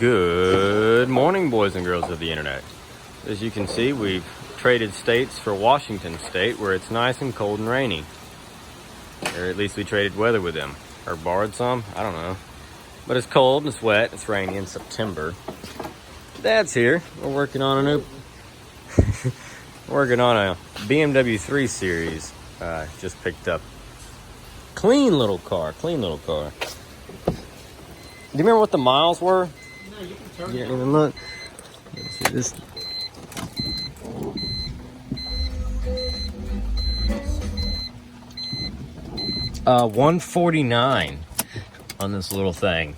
Good morning, boys and girls of the internet. As you can see, we've traded states for Washington State, where it's nice and cold and rainy. Or at least we traded weather with them. Or borrowed some, I don't know. But it's cold and it's wet, it's rainy in September. Dad's here. We're working on a new BMW 3 Series. Just picked up. Clean little car. Do you remember what the miles were? No, you can turn You didn't even look. Let's see this. $149 on this little thing.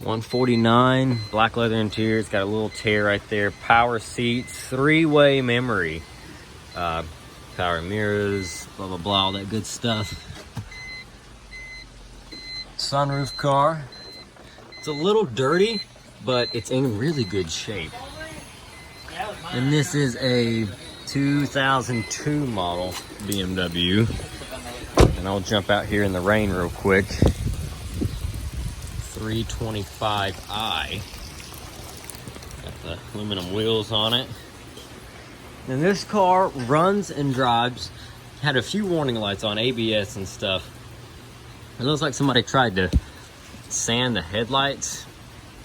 $149, black leather interior. It's got a little tear right there. Power seats, 3-way memory, power mirrors, blah blah blah, all that good stuff. Sunroof car. It's a little dirty, but it's in really good shape. And this is a 2002 model BMW. And I'll jump out here in the rain real quick. 325i. Got the aluminum wheels on it. And this car runs and drives. Had a few warning lights on, ABS and stuff. It looks like somebody tried to sand the headlights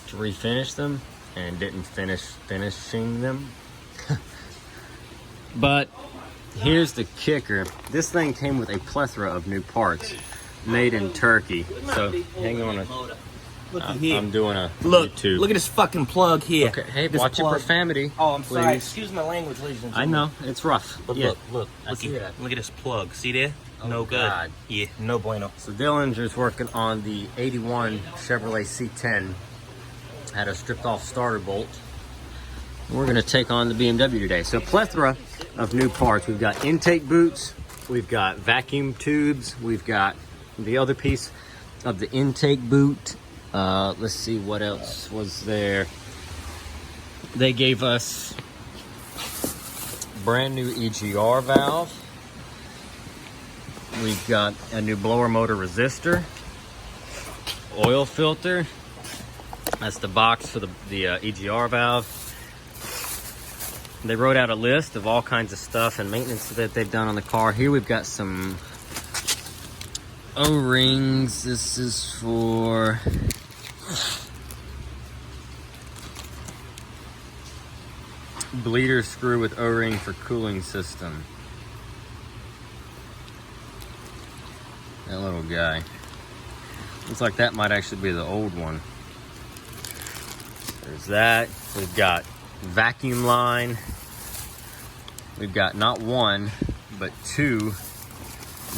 to refinish them and didn't finish finishing them. But here's the kicker. This thing came with a plethora of new parts made in Turkey. So hang on. I'm doing a YouTube. Look at this fucking plug here. Okay, hey, watch your profanity. Oh, I'm sorry. please. Excuse my language, ladies and I gentlemen. know, it's rough. But Yeah. look I see that. at this plug. See there? Oh, no good. God. Yeah, no bueno. So Dillinger's working on the 81 Chevrolet C10. Had a stripped off starter bolt. We're gonna take on the BMW today. So plethora of new parts. We've got intake boots, we've got vacuum tubes, we've got the other piece of the intake boot. Let's see what else was there. They gave us brand new EGR valve. We've got a new blower motor resistor, oil filter. That's the box for the EGR valve. They wrote out a list of all kinds of stuff and maintenance that they've done on the car. Here we've got some O-rings. This is for bleeder screw with O-ring for cooling system. That little guy. Looks like that might actually be the old one. There's that. We've got vacuum line. We've got not one, but 2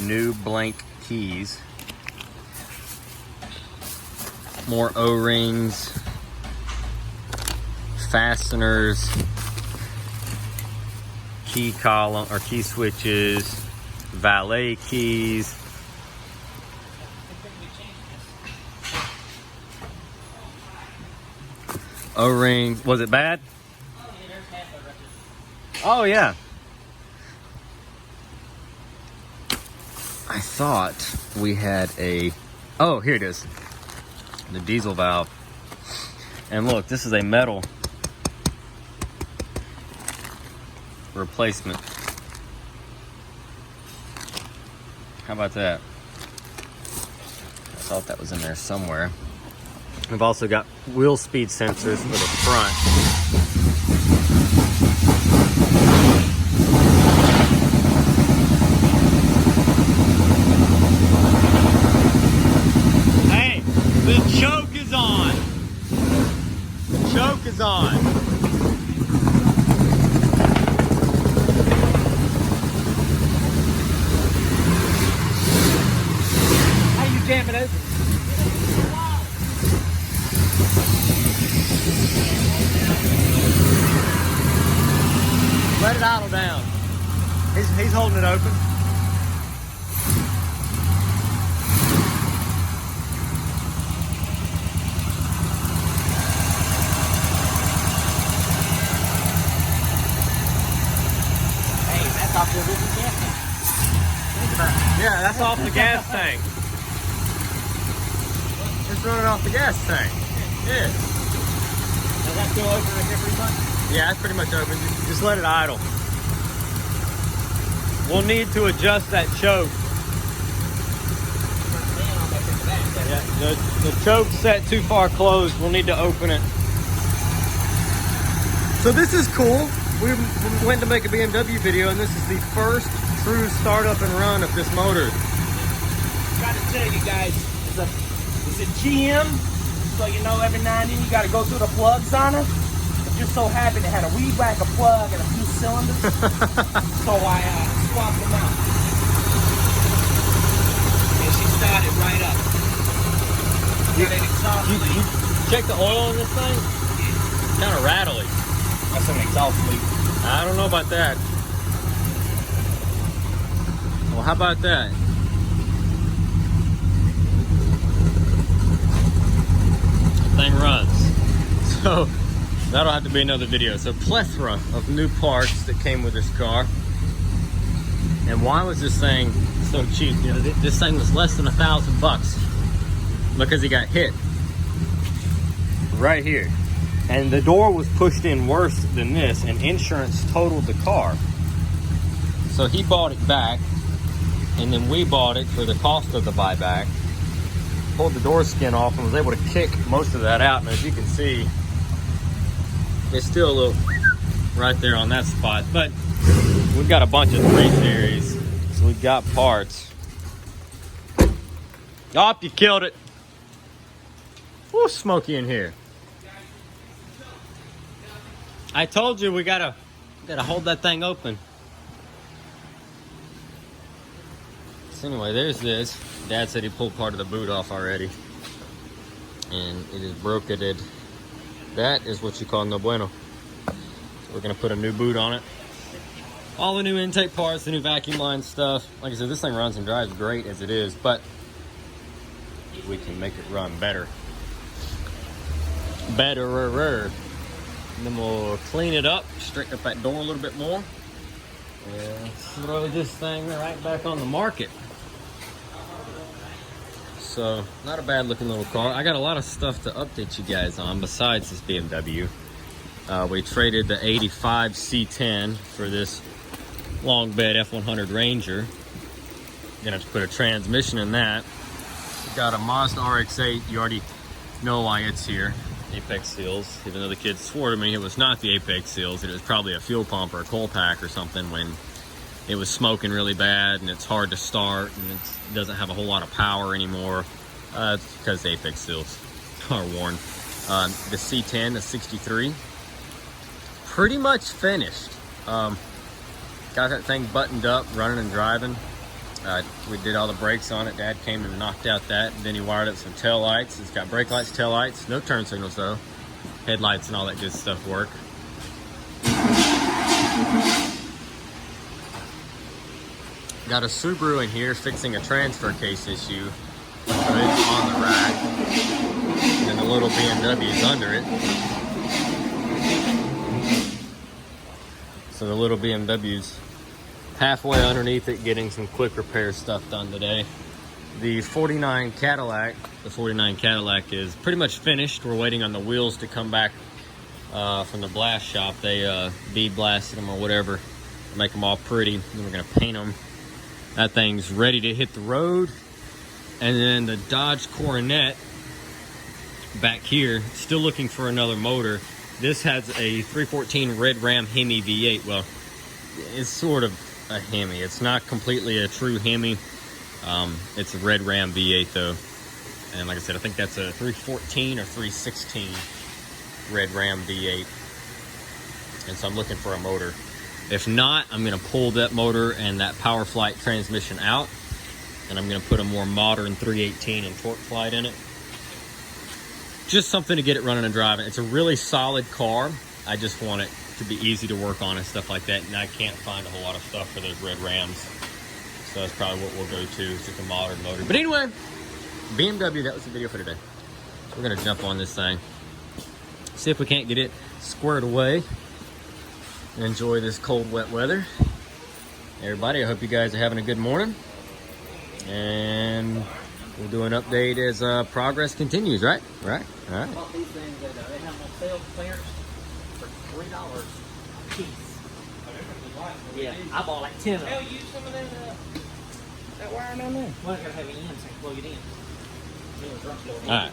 new blank keys. More O-rings, fasteners, key column or key switches, valet keys. O-rings. Was it bad? Oh yeah. I thought we had a... Oh, here it is. The diesel valve. And look, this is a metal replacement. How about that? I thought that was in there somewhere. We've also got wheel speed sensors for the front. Hey, the choke is on. The choke is on. How you jamming it? Let it idle down. He's holding it open. Hey, that's off the original gas tank. Think about it. Yeah, that's off the gas tank. It's running off the gas tank. Yeah. Is that still open right there pretty much? Yeah, it's pretty much open. Just let it idle. We'll need to adjust that choke. Yeah, the choke's set too far closed. We'll need to open it. So this is cool. We went to make a BMW video, and this is the first true start up and run of this motor. Got to tell you guys, it's a GM, so you know every now and then you got to go through the plugs on it. It just so happened it had a weed whacker plug and a few cylinders, so I swapped them out. And she started right up. You check the oil on this thing? It's kind of rattly. That's an exhaust leak. I don't know about that. Well, how about that? Thing runs. So that'll have to be another video. So plethora of new parts that came with this car. And why was this thing so cheap? You know, this thing was less than $1,000 because he got hit right here. And the door was pushed in worse than this, and insurance totaled the car. So he bought it back, and then we bought it for the cost of the buyback. Pulled the door skin off and was able to kick most of that out. And as you can see, there's still a little right there on that spot. But we've got a bunch of 3 Series, so we've got parts. Oh, you killed it. Woo, smoky in here. I told you we gotta hold that thing open. So anyway, there's this. Dad said he pulled part of the boot off already, and it is broketed. That is what you call no bueno. So we're gonna put a new boot on it. All the new intake parts, the new vacuum line stuff. Like I said, this thing runs and drives great as it is, but we can make it run better. Betterer. And then we'll clean it up, straighten up that door a little bit more, and throw this thing right back on the market. So, not a bad looking little car. I got a lot of stuff to update you guys on besides this BMW. We traded the 85 C10 for this long bed F100 Ranger. Gonna have to put a transmission in that. Got a Mazda RX-8. You already know why it's here. Apex seals, even though the kids swore to me it was not the Apex seals, it was probably a fuel pump or a coal pack or something when it was smoking really bad and it's hard to start and it doesn't have a whole lot of power anymore. It's because the Apex seals are worn. The C10, the 63, pretty much finished. Got that thing buttoned up, running and driving. We did all the brakes on it. Dad came and knocked out that. And then he wired up some tail lights. It's got brake lights, tail lights, no turn signals though. Headlights and all that good stuff work. Got a Subaru in here fixing a transfer case issue. So it's on the rack. And the little BMW is under it. So the little BMW's halfway underneath it, getting some quick repair stuff done today. The 49 Cadillac is pretty much finished. We're waiting on the wheels to come back from the blast shop. They bead blasted them or whatever to make them all pretty. Then we're gonna paint them. That thing's ready to hit the road. And then the Dodge Coronet back here, still looking for another motor. This has a 314 Red Ram Hemi V8. Well, it's sort of a Hemi. It's not completely a true Hemi. It's a Red Ram V8 though. And like I said, I think that's a 314 or 316 Red Ram V8. And so I'm looking for a motor. If not, I'm gonna pull that motor and that Power Flight transmission out. And I'm gonna put a more modern 318 and Torque Flight in it. Just something to get it running and driving. It's a really solid car. I just want it to be easy to work on and stuff like that, and I can't find a whole lot of stuff for those Red Rams, so that's probably what we'll go to, is just a modern motor. But anyway, BMW, that was the video for today. So we're gonna jump on this thing, see if we can't get it squared away and enjoy this cold, wet weather. Everybody, I hope you guys are having a good morning, and We'll do an update as progress continues, right? Right. All right. I bought these things at they have them on sale clearance for $3 a piece. Yeah, I bought like 10 of them. Hell, use some of that wiring on there. Well, I gotta have it in so I can plug it in. All right.